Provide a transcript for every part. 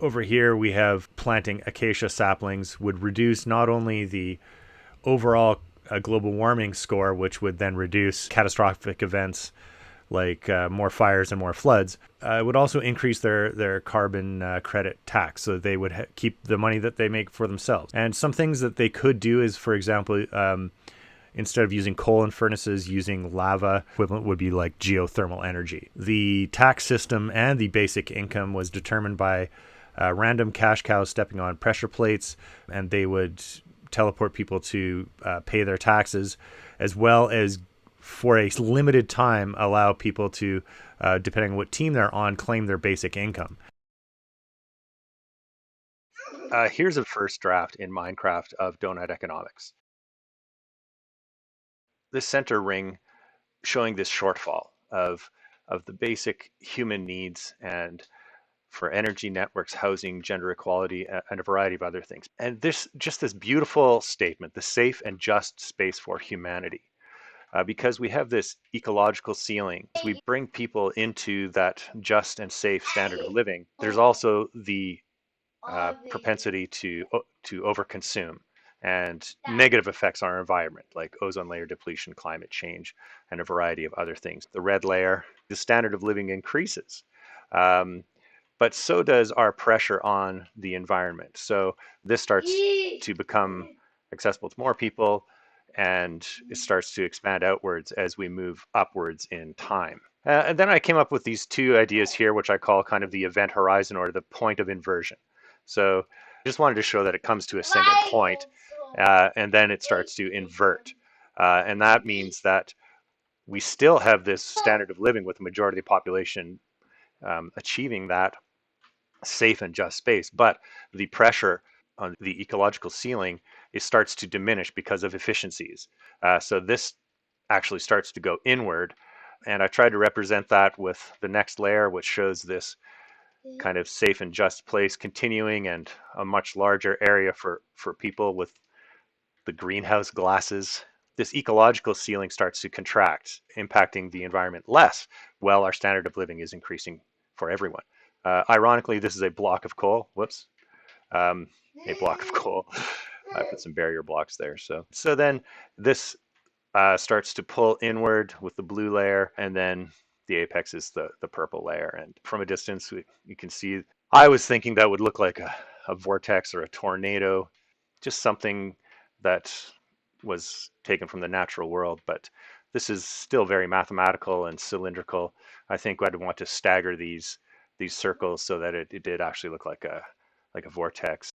over here we have planting acacia saplings would reduce not only the overall global warming score, which would then reduce catastrophic events like more fires and more floods. It would also increase their carbon credit tax, so they would keep the money that they make for themselves. And some things that they could do is, for example, instead of using coal in furnaces, using lava, equivalent would be like geothermal energy. The tax system and the basic income was determined by random cash cows stepping on pressure plates, and they would teleport people to pay their taxes, as well as for a limited time allow people to, depending on what team they're on, claim their basic income. Here's a first draft in Minecraft of Doughnut Economics. This center ring showing this shortfall of the basic human needs and for energy networks, housing, gender equality, and a variety of other things. And this beautiful statement, the safe and just space for humanity. Because we have this ecological ceiling, as we bring people into that just and safe standard of living, there's also the propensity to overconsume and negative effects on our environment, like ozone layer depletion, climate change, and a variety of other things. The red layer, the standard of living increases. But so does our pressure on the environment. So this starts to become accessible to more people, and it starts to expand outwards as we move upwards in time. And then I came up with these two ideas here, which I call kind of the event horizon or the point of inversion. So I just wanted to show that it comes to a single point, and then it starts to invert. And that means that we still have this standard of living with the majority of the population achieving that safe and just space, but the pressure on the ecological ceiling, it starts to diminish because of efficiencies. So this actually starts to go inward, and I tried to represent that with the next layer, which shows this kind of safe and just place continuing, and a much larger area for people with the greenhouse glasses. This ecological ceiling starts to contract, impacting the environment less, while our standard of living is increasing for everyone. Ironically, this is a block of coal. Whoops. A block of coal. I put some barrier blocks there. So then this starts to pull inward with the blue layer, and then the apex is the purple layer. And from a distance, you can see, I was thinking that would look like a vortex or a tornado, just something that was taken from the natural world. But this is still very mathematical and cylindrical. I think I'd want to stagger these circles so that it did actually look like a vortex.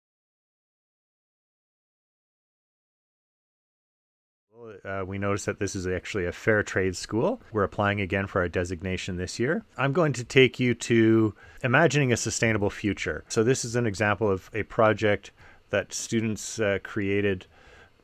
We noticed that this is actually a fair trade school. We're applying again for our designation this year. I'm going to take you to imagining a sustainable future. So this is an example of a project that students created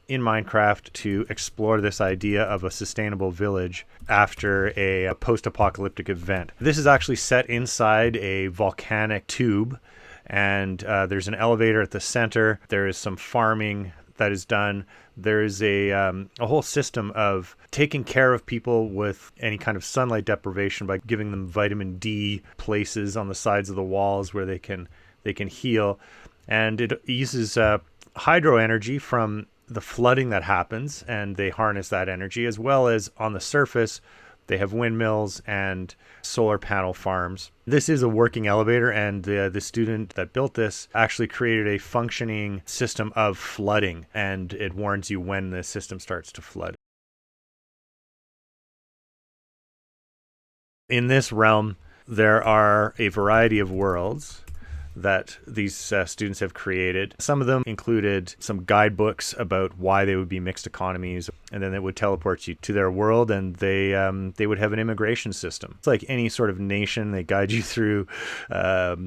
in Minecraft to explore this idea of a sustainable village after a post-apocalyptic event. This is actually set inside a volcanic tube, and there's an elevator at the center. There is some farming that is done. There is a whole system of taking care of people with any kind of sunlight deprivation by giving them vitamin D places on the sides of the walls where they can heal. And it uses hydro energy from the flooding that happens, and they harness that energy, as well as on the surface they have windmills and solar panel farms. This is a working elevator, and the student that built this actually created a functioning system of flooding, and it warns you when the system starts to flood. In this realm, there are a variety of worlds that these students have created. Some of them included some guidebooks about why they would be mixed economies, and then it would teleport you to their world, and they would have an immigration system. It's like any sort of nation. They guide you through a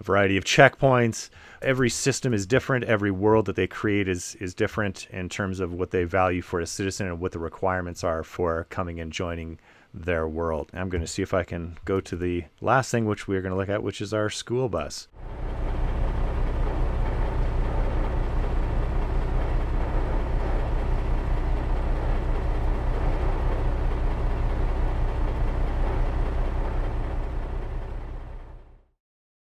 variety of checkpoints. Every system is different. Every world that they create is different in terms of what they value for a citizen and what the requirements are for coming and joining their world. I'm going to see if I can go to the last thing which we're going to look at, which is our school bus.